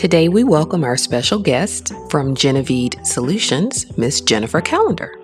Today we welcome our special guest from Genevieve Solutions, Miss Jennifer Callender.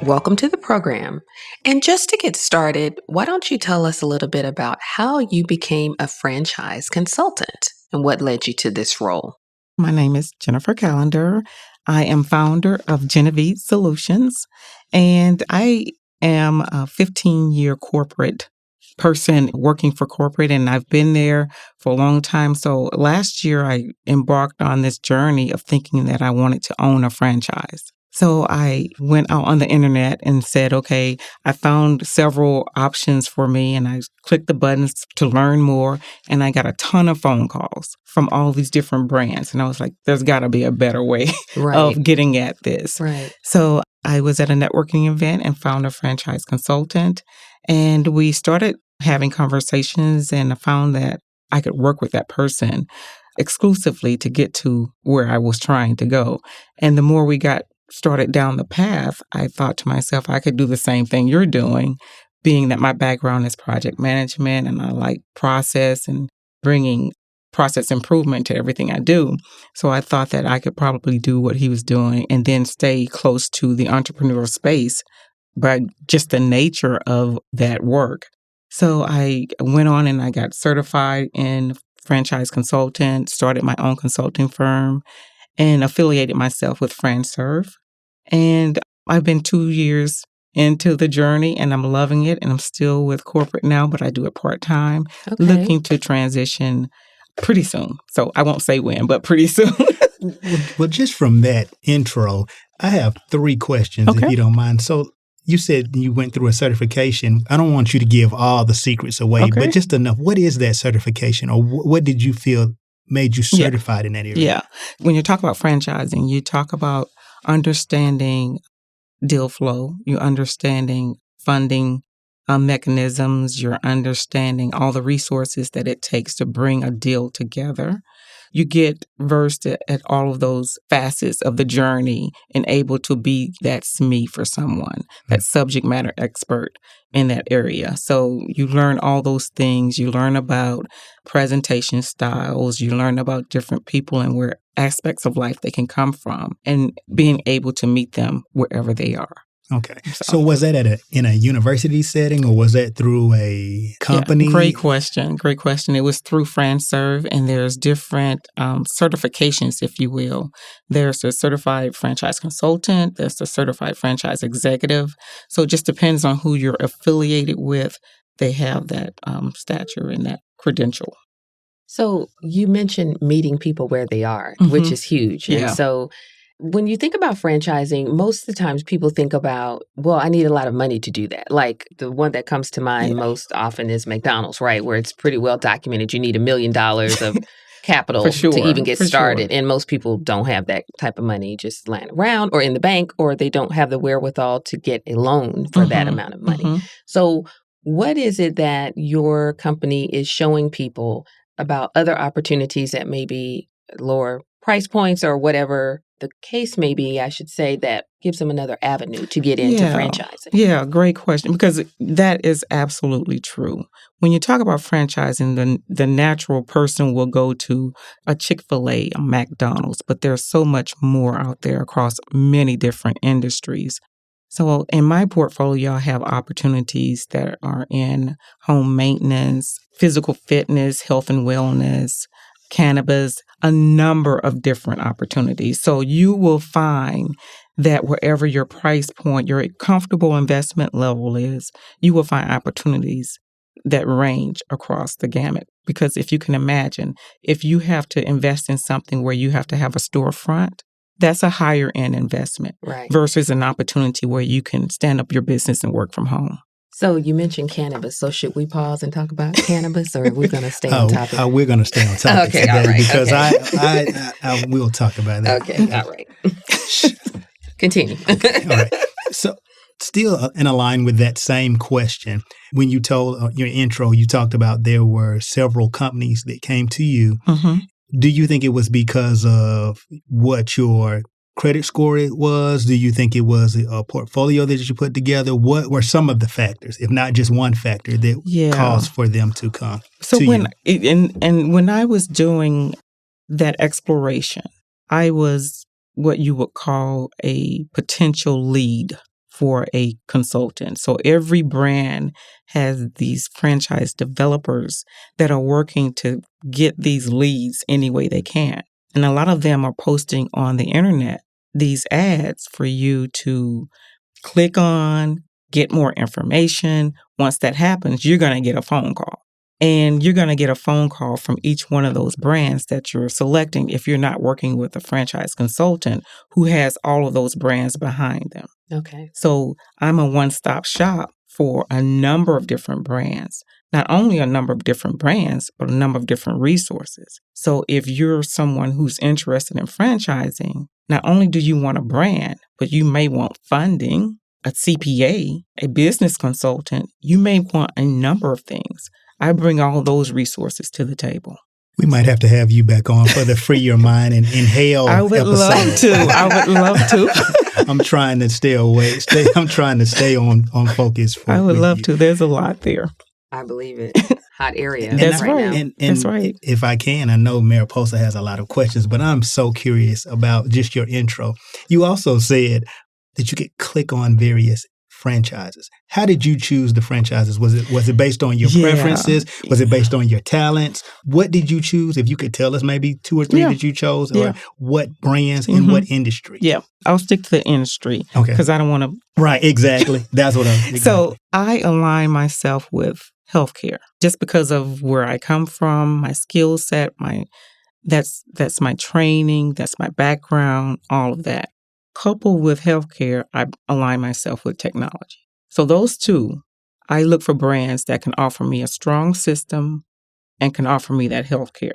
Welcome to the program. And just to get started, why don't you tell us a little bit about how you became a franchise consultant and what led you to this role? My name is Jennifer Callender. I am founder of Genevieve Solutions, and I am a 15-year corporate person working for corporate, and I've been there for a long time. So last year, I embarked on this journey of thinking that I wanted to own a franchise. So I went out on the internet and said, okay, I found several options for me, and I clicked the buttons to learn more, and I got a ton of phone calls from all these different brands. And I was like, there's got to be a better way of getting at this. Right. So I was at a networking event and found a franchise consultant, and we started having conversations, and I found that I could work with that person exclusively to get to where I was trying to go. And the more we got started down the path, I thought to myself, I could do the same thing you're doing, being that my background is project management and I like process and bringing process improvement to everything I do. So I thought that I could probably do what he was doing and then stay close to the entrepreneurial space by just the nature of that work. So I went on and I got certified in franchise consultant, started my own consulting firm, and affiliated myself with FranServe. And I've been 2 years into the journey and I'm loving it. And I'm still with corporate now, but I do it part-time, looking to transition pretty soon. So I won't say when, but pretty soon. Well, just from that intro, I have 3 questions, if you don't mind. So you said you went through a certification. I don't want you to give all the secrets away, but just enough. What is that certification, or what did you feel made you certified in that area? Yeah. When you talk about franchising, you talk about understanding deal flow, you're understanding funding mechanisms, you're understanding all the resources that it takes to bring a deal together. You get versed at all of those facets of the journey and able to be that SME for someone, that subject matter expert in that area. So you learn all those things. You learn about presentation styles. You learn about different people and where aspects of life they can come from and being able to meet them wherever they are. Okay. So was that in a university setting, or was that through a company? Yeah, great question. It was through FranServe, and there's different certifications, if you will. There's a certified franchise consultant. There's a certified franchise executive. So it just depends on who you're affiliated with. They have that stature and that credential. So you mentioned meeting people where they are, which is huge. Yeah. And so when you think about franchising, most of the times people think about, well, I need a lot of money to do that. Like the one that comes to mind most often is McDonald's, right? Where it's pretty well documented. You need $1 million of capital to even get started. And most people don't have that type of money just lying around or in the bank, or they don't have the wherewithal to get a loan for that amount of money. So what is it that your company is showing people about other opportunities that may be lower price points or whatever the case may be, I should say, that gives them another avenue to get into franchising? Yeah, great question, because that is absolutely true. When you talk about franchising, the natural person will go to a Chick-fil-A, a McDonald's, but there's so much more out there across many different industries. So in my portfolio, I have opportunities that are in home maintenance, physical fitness, health and wellness, cannabis, a number of different opportunities. So you will find that wherever your price point, your comfortable investment level is, you will find opportunities that range across the gamut. Because if you can imagine, if you have to invest in something where you have to have a storefront, that's a higher end investment versus an opportunity where you can stand up your business and work from home. So you mentioned cannabis. So should we pause and talk about cannabis, or are we going to stay on topic? We're going to stay on topic okay, today, all right, because I will talk about that. Okay, all right. Continue. Okay, all right. So still in line with that same question, when you told your intro, you talked about there were several companies that came to you. Do you think it was because of what your credit score it was? Do you think it was a portfolio that you put together? What were some of the factors, if not just one factor, that caused for them to come so to when you? when I was doing that exploration, I was what you would call a potential lead for a consultant. So every brand has these franchise developers that are working to get these leads any way they can. And a lot of them are posting on the internet these ads for you to click on, get more information. Once that happens, you're going to get a phone call. And you're going to get a phone call from each one of those brands that you're selecting if you're not working with a franchise consultant who has all of those brands behind them. Okay. So I'm a one-stop shop for a number of different brands. Not only a number of different brands, but a number of different resources. So if you're someone who's interested in franchising, not only do you want a brand, but you may want funding, a CPA, a business consultant. You may want a number of things. I bring all those resources to the table. We might have to have you back on for the Free Your Mind and Inhale I would episode. love to. I would love to. I'm trying to stay away. I'm trying to stay on focus. I would love to. There's a lot there. I believe it. Hot area. That's right. right. Now. And That's right. If I can, I know Mariposa has a lot of questions, but I'm so curious about just your intro. You also said that you could click on various franchises. How did you choose the franchises? Was it based on your preferences? Was it based on your talents? What did you choose? If you could tell us maybe 2 or 3 that you chose, or what brands and what industry? Yeah, I'll stick to the industry. Okay. Because I don't want to. Right, exactly. That's what I'm. Exactly. So I align myself with healthcare just because of where I come from, my skill set, that's my training, that's my background, all of that. Coupled with healthcare, I align myself with technology. So those two, I look for brands that can offer me a strong system and can offer me that healthcare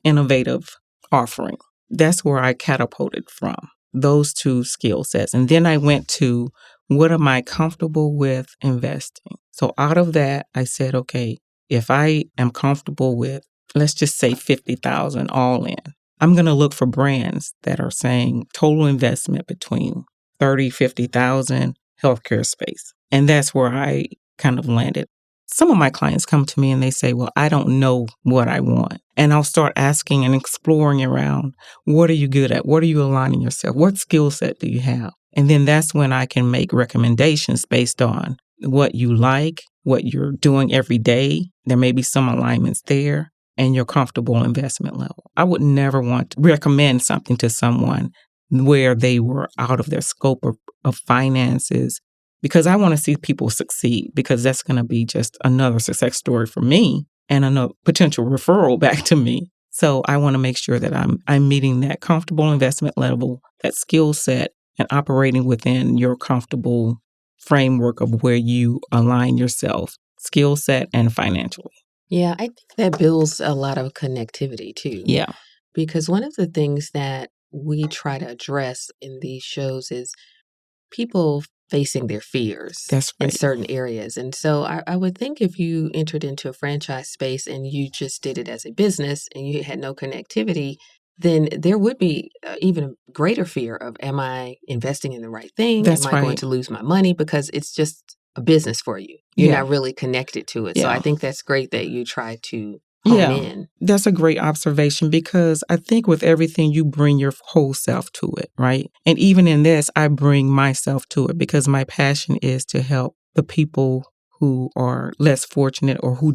innovative offering. That's where I catapulted from, those two skill sets. And then I went to, what am I comfortable with investing? So out of that, I said, okay, if I am comfortable with, let's just say 50,000 all in, I'm going to look for brands that are saying total investment between 30, 50,000 healthcare space. And that's where I kind of landed. Some of my clients come to me and they say, well, I don't know what I want. And I'll start asking and exploring around, what are you good at? What are you aligning yourself? What skill set do you have? And then that's when I can make recommendations based on what you like, what you're doing every day. There may be some alignments there. And your comfortable investment level. I would never want to recommend something to someone where they were out of their scope of finances, because I want to see people succeed, because that's going to be just another success story for me and another potential referral back to me. So I want to make sure that I'm meeting that comfortable investment level, that skill set, and operating within your comfortable framework of where you align yourself, skill set and financially. Yeah, I think that builds a lot of connectivity too. Yeah. Because one of the things that we try to address in these shows is people facing their fears in certain areas. And so I would think if you entered into a franchise space and you just did it as a business and you had no connectivity, then there would be even a greater fear of, am I investing in the right thing? Am I going to lose my money? Because it's just a business for you. You're not really connected to it. So I think that's great that you try to hone in. That's a great observation, because I think with everything, you bring your whole self to it, right? And even in this, I bring myself to it because my passion is to help the people who are less fortunate or who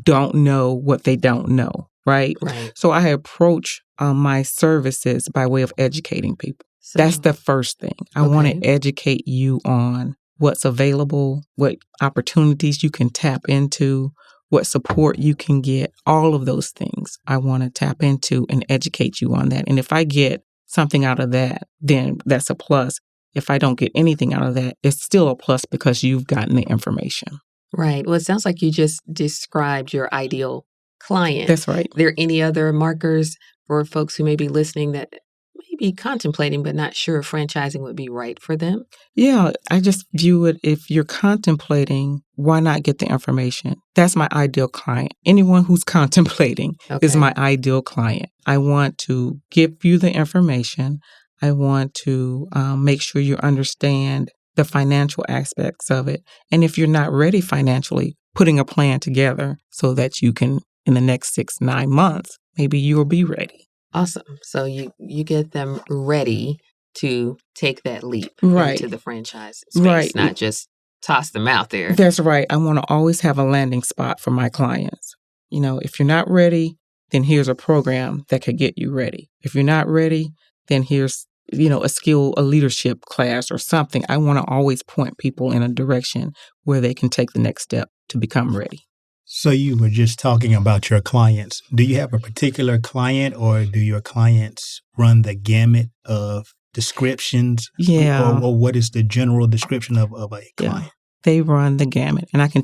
don't know what they don't know, right? So I approach my services by way of educating people. So, that's the first thing. I want to educate you on what's available, what opportunities you can tap into, what support you can get, all of those things I want to tap into and educate you on that. And if I get something out of that, then that's a plus. If I don't get anything out of that, it's still a plus because you've gotten the information. Right. Well, it sounds like you just described your ideal client. That's right. Are there any other markers for folks who may be listening that may be contemplating but not sure if franchising would be right for them? Yeah, I just view it, if you're contemplating, why not get the information? That's my ideal client. Anyone who's contemplating is my ideal client. I want to give you the information. I want to make sure you understand the financial aspects of it. And if you're not ready financially, putting a plan together so that you can, in the next 6-9 months, maybe you will be ready. Awesome. So you get them ready to take that leap Right. into the franchise space, Right. not just toss them out there. That's right. I want to always have a landing spot for my clients. If you're not ready, then here's a program that could get you ready. If you're not ready, then here's, a leadership class or something. I want to always point people in a direction where they can take the next step to become ready. So you were just talking about your clients. Do you have a particular client, or do your clients run the gamut of descriptions? Yeah. Or what is the general description of a client? Yeah. They run the gamut. And I can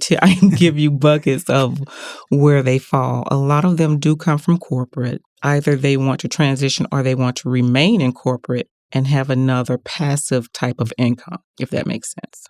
give you buckets of where they fall. A lot of them do come from corporate. Either they want to transition or they want to remain in corporate and have another passive type of income, if that makes sense.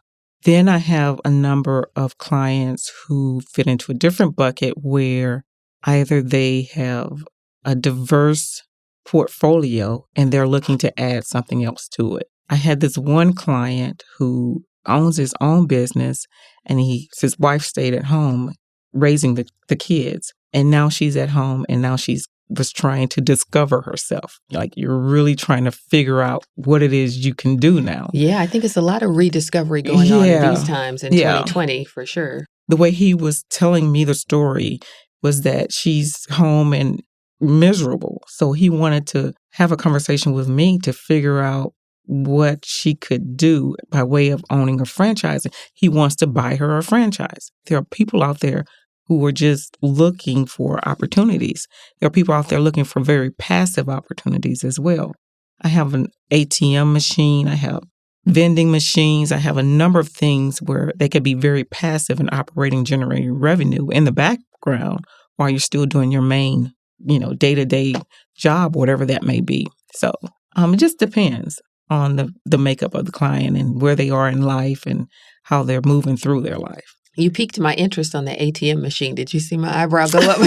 Then I have a number of clients who fit into a different bucket where either they have a diverse portfolio and they're looking to add something else to it. I had this one client who owns his own business, and his wife stayed at home raising the kids. And now she's at home, and now she's was trying to discover herself. Like, you're really trying to figure out what it is you can do now. Yeah, I think it's a lot of rediscovery going on in these times in 2020, for sure. The way he was telling me the story was that she's home and miserable. So he wanted to have a conversation with me to figure out what she could do by way of owning a franchise. He wants to buy her a franchise. There are people out there who are just looking for opportunities. There are people out there looking for very passive opportunities as well. I have an ATM machine. I have vending machines. I have a number of things where they could be very passive and operating, generating revenue in the background while you're still doing your main, day-to-day job, whatever that may be. So it just depends on the makeup of the client and where they are in life and how they're moving through their life. You piqued my interest on the ATM machine. Did you see my eyebrow go up?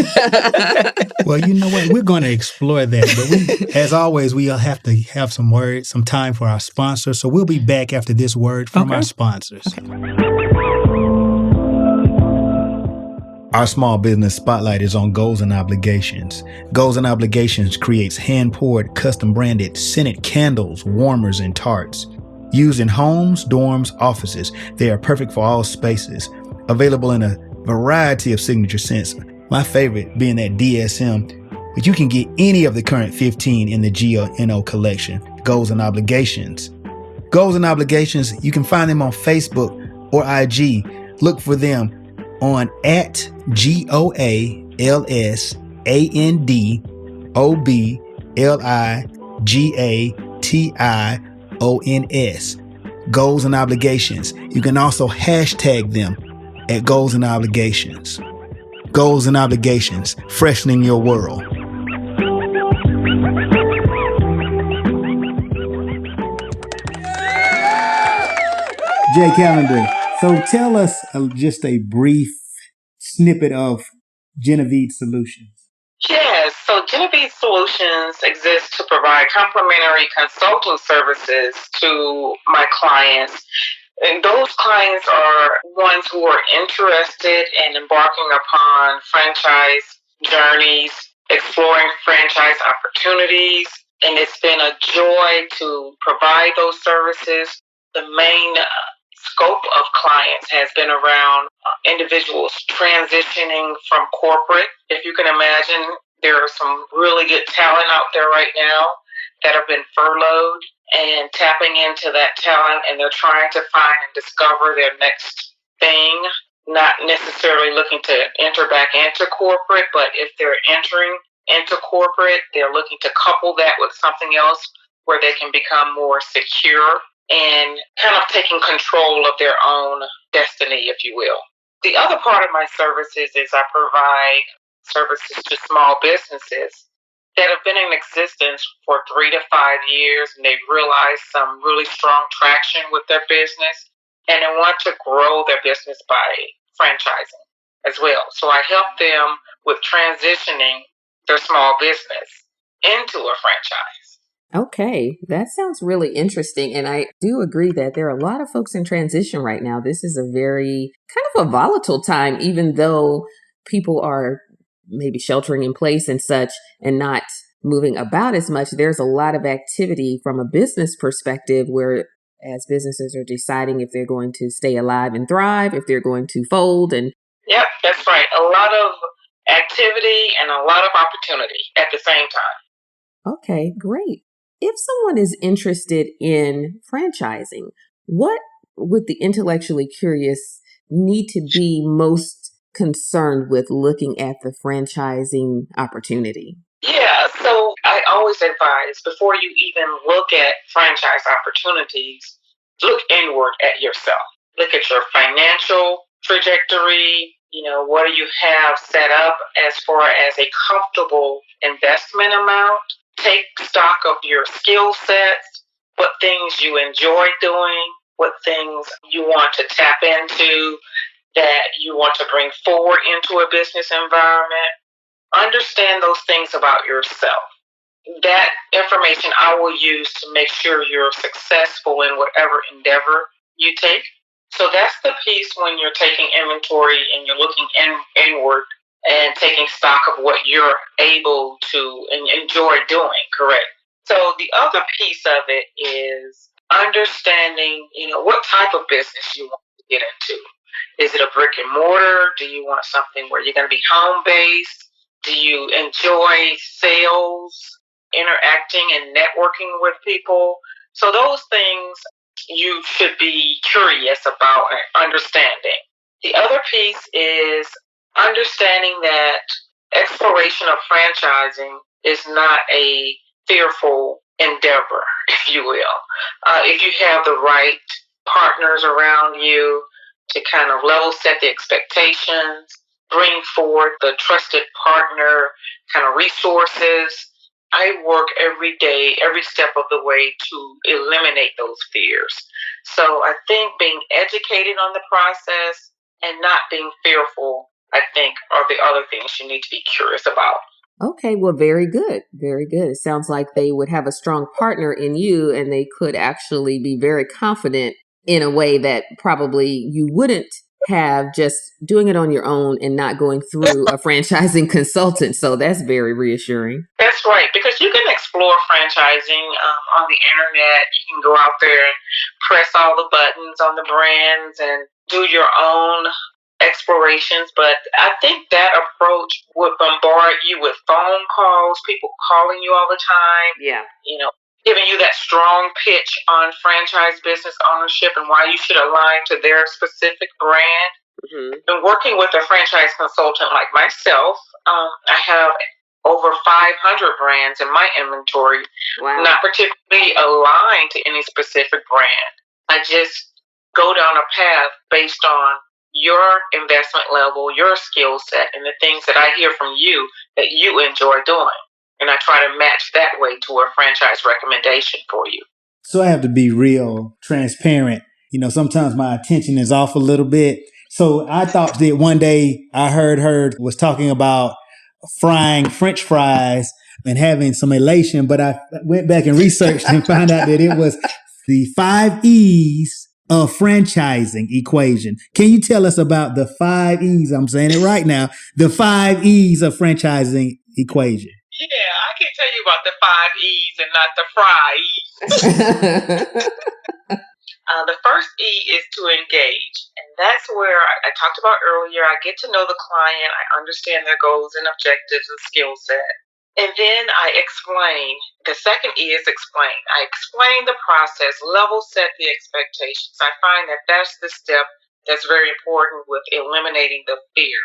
Well, you know what? We're going to explore that. But as always, we'll have to have some time for our sponsors. So we'll be back after this word from our sponsors. Okay. Our small business spotlight is on Goals and Obligations. Goals and Obligations creates hand-poured, custom-branded scented candles, warmers, and tarts. Used in homes, dorms, offices, they are perfect for all spaces. Available in a variety of signature scents, my favorite being that DSM, but you can get any of the current 15 in the GNO collection, Goals and Obligations. Goals and Obligations, you can find them on Facebook or IG. Look for them on at GOALSANDOBLIGATIONS. Goals and Obligations. You can also hashtag them at Goals and Obligations. Goals and Obligations, freshening your world. Jay Callender, so tell us just a brief snippet of Genevieve Solutions. Yes, so Genevieve Solutions exists to provide complimentary consulting services to my clients. And those clients are ones who are interested in embarking upon franchise journeys, exploring franchise opportunities, and it's been a joy to provide those services. The main scope of clients has been around individuals transitioning from corporate. If you can imagine, there are some really good talent out there right now that have been furloughed and tapping into that talent, and they're trying to find and discover their next thing, not necessarily looking to enter back into corporate, but if they're entering into corporate, they're looking to couple that with something else where they can become more secure and kind of taking control of their own destiny, if you will. The other part of my services is I provide services to small businesses that have been in existence for 3 to 5 years, and they've realized some really strong traction with their business, and they want to grow their business by franchising as well. So I help them with transitioning their small business into a franchise. Okay, that sounds really interesting. And I do agree that there are a lot of folks in transition right now. This is a very kind of a volatile time, even though people are maybe sheltering in place and such and not moving about as much. There's a lot of activity from a business perspective where as businesses are deciding if they're going to stay alive and thrive, if they're going to fold and Yep, that's right. A lot of activity and a lot of opportunity at the same time. okay, great. If someone is interested in franchising, what would the intellectually curious need to be most concerned with looking at the franchising opportunity? Yeah, so I always advise before you even look at franchise opportunities, look inward at yourself. Look at your financial trajectory. What do you have set up as far as a comfortable investment amount? Take stock of your skill sets, what things you enjoy doing, what things you want to tap into that you want to bring forward into a business environment. Understand those things about yourself. That information I will use to make sure you're successful in whatever endeavor you take. So that's the piece when you're taking inventory and you're looking inward and taking stock of what you're able to enjoy doing, correct? So the other piece of it is understanding, what type of business you want to get into. Is it a brick and mortar? Do you want something where you're going to be home based? Do you enjoy sales, interacting and networking with people? So those things you should be curious about and understanding. The other piece is understanding that exploration of franchising is not a fearful endeavor, if you will. If you have the right partners around you to kind of level set the expectations, bring forth the trusted partner kind of resources. I work every day, every step of the way to eliminate those fears. So I think being educated on the process and not being fearful, I think, are the other things you need to be curious about. Okay, well, very good. Very good. It sounds like they would have a strong partner in you and they could actually be very confident in a way that probably you wouldn't have just doing it on your own and not going through a franchising consultant. So that's very reassuring. That's right, because you can explore franchising on the internet. You can go out there and press all the buttons on the brands and do your own explorations. But I think that approach would bombard you with phone calls, people calling you all the time. Yeah. Giving you that strong pitch on franchise business ownership and why you should align to their specific brand. Mm-hmm. And working with a franchise consultant like myself, I have over 500 brands in my inventory, wow, not particularly aligned to any specific brand. I just go down a path based on your investment level, your skill set, and the things that I hear from you that you enjoy doing. And I try to match that way to a franchise recommendation for you. So I have to be real transparent. Sometimes my attention is off a little bit. So I thought that one day I heard her was talking about frying French fries and having some elation, but I went back and researched and found out that it was the 5 E's of franchising equation. Can you tell us about the 5 E's? I'm saying it right now. The 5 E's of franchising equation. Yeah, I can tell you about the 5 E's and not the fries. The first E is to engage. And that's where I talked about earlier. I get to know the client. I understand their goals and objectives and skill set. And then I explain. The second E is explain. I explain the process, level set the expectations. I find that that's the step that's very important with eliminating the fear.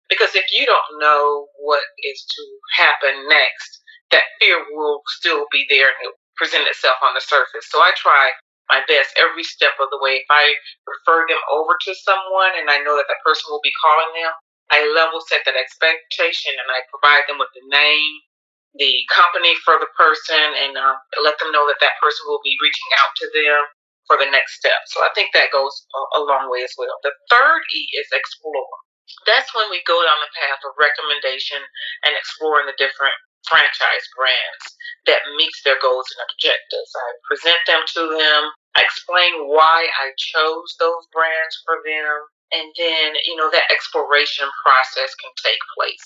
Because if you don't know what is to happen next, that fear will still be there and it will present itself on the surface. So I try my best every step of the way. If I refer them over to someone and I know that that person will be calling them, I level set that expectation and I provide them with the name, the company for the person, and let them know that that person will be reaching out to them for the next step. So I think that goes a long way as well. The third E is explore. That's when we go down the path of recommendation and exploring the different franchise brands that meets their goals and objectives. I present them to them. I explain why I chose those brands for them. And then, that exploration process can take place.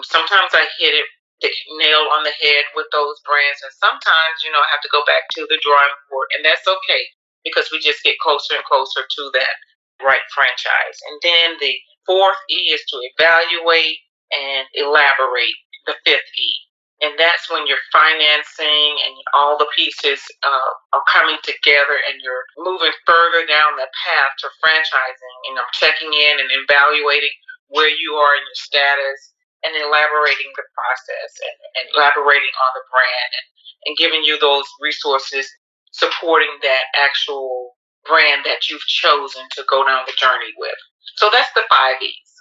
Sometimes I hit it, the nail on the head with those brands. And sometimes, I have to go back to the drawing board, and that's okay because we just get closer and closer to that right franchise. And then the fourth E is to evaluate and elaborate, the fifth E. And that's when you're financing and all the pieces are coming together and you're moving further down the path to franchising. And I'm checking in and evaluating where you are in your status and elaborating the process and elaborating on the brand and giving you those resources supporting that actual brand that you've chosen to go down the journey with. So that's the 5 E's.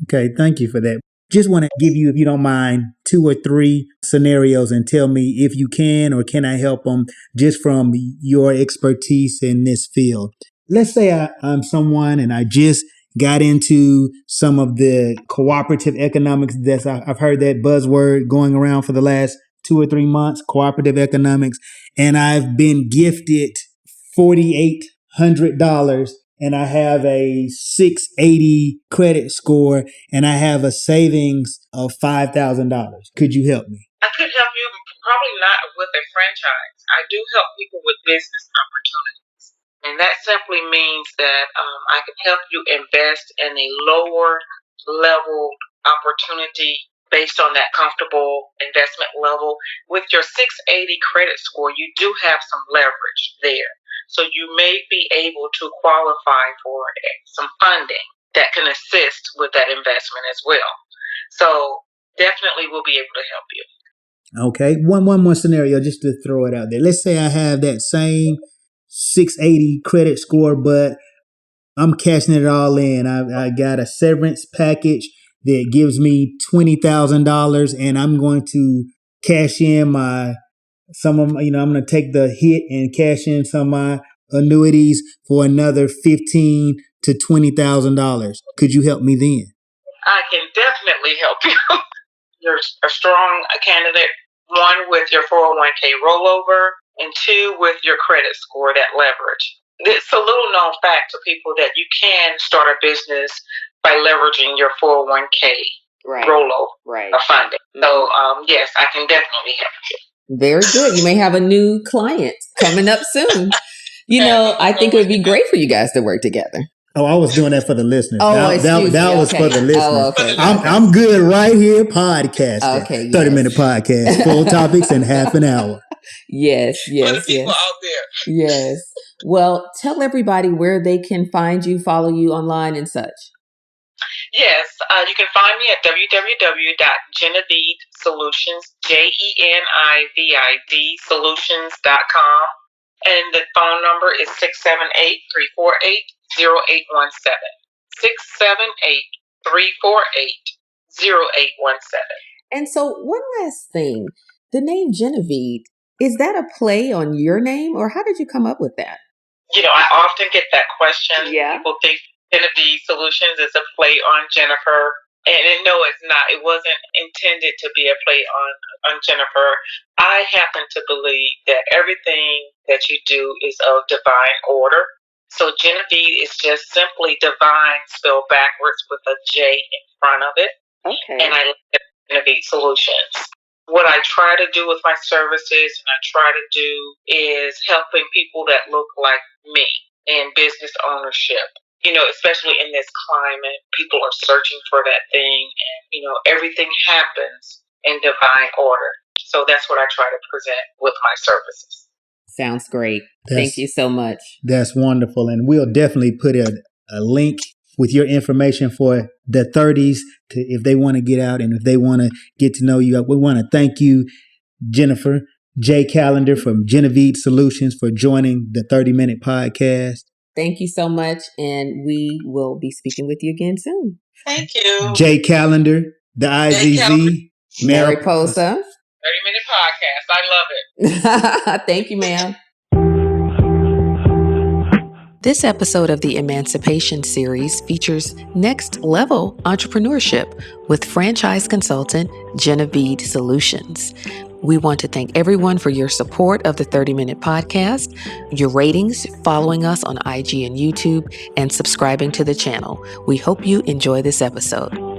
Okay, thank you for that. Just want to give you, if you don't mind, 2 or 3 scenarios and tell me if you can or can I help them just from your expertise in this field. Let's say I'm someone and I just got into some of the cooperative economics. I've heard that buzzword going around for the last 2 or 3 months, cooperative economics, and I've been gifted $4,800 and I have a 680 credit score and I have a savings of $5,000. Could you help me? I could help you, probably not with a franchise. I do help people with business opportunities. And that simply means that I can help you invest in a lower level opportunity based on that comfortable investment level. With your 680 credit score, you do have some leverage there. So you may be able to qualify for some funding that can assist with that investment as well. So definitely we'll be able to help you. Okay. One more scenario just to throw it out there. Let's say I have that same 680 credit score, but I'm cashing it all in. I got a severance package that gives me $20,000 and I'm going to cash in I'm going to take the hit and cash in some of my annuities for another $15,000 to $20,000. Could you help me then? I can definitely help you. You're a strong candidate, 1 with your 401k rollover and 2 with your credit score, that leverage. It's a little known fact to people that you can start a business by leveraging your 401k rollover funding. So yes, I can definitely help you. Very good. You may have a new client coming up soon. I think it would be great for you guys to work together. Oh, I was doing that for the listeners. Oh, that was for the listeners. Oh, okay. I'm good right here podcasting. Okay, 30-minute podcast, full topics in half an hour. Yes. For the people out there. Yes. Well, tell everybody where they can find you, follow you online and such. Yes, you can find me at www.genovidesolutions, GENIVID solutions.com. And the phone number is 678-348-0817. 678-348-0817. And so one last thing, the name Genevieve, is that a play on your name or how did you come up with that? I often get that question. Yeah. People think Genevieve Solutions is a play on Jennifer. And no, it's not. It wasn't intended to be a play on Jennifer. I happen to believe that everything that you do is of divine order. So Genevieve is just simply divine spelled backwards with a J in front of it. Okay. And I like Genevieve Solutions. What I try to do with my services and I try to do is helping people that look like me in business ownership. Especially in this climate, people are searching for that thing and, everything happens in divine order. So that's what I try to present with my services. Sounds great. Thank you so much. That's wonderful. And we'll definitely put a link with your information for the 30s if they want to get out and if they want to get to know you. We want to thank you, Jennifer J. Callender from Genevieve Solutions for joining the 30-minute podcast. Thank you so much, and we will be speaking with you again soon. Thank you. J. Callender, the IZZ, Mariposa. 30-minute podcast. I love it. Thank you, ma'am. This episode of the Emancipation series features next level entrepreneurship with franchise consultant Genevieve Solutions. We want to thank everyone for your support of the 30-Minute Podcast, your ratings, following us on IG and YouTube, and subscribing to the channel. We hope you enjoy this episode.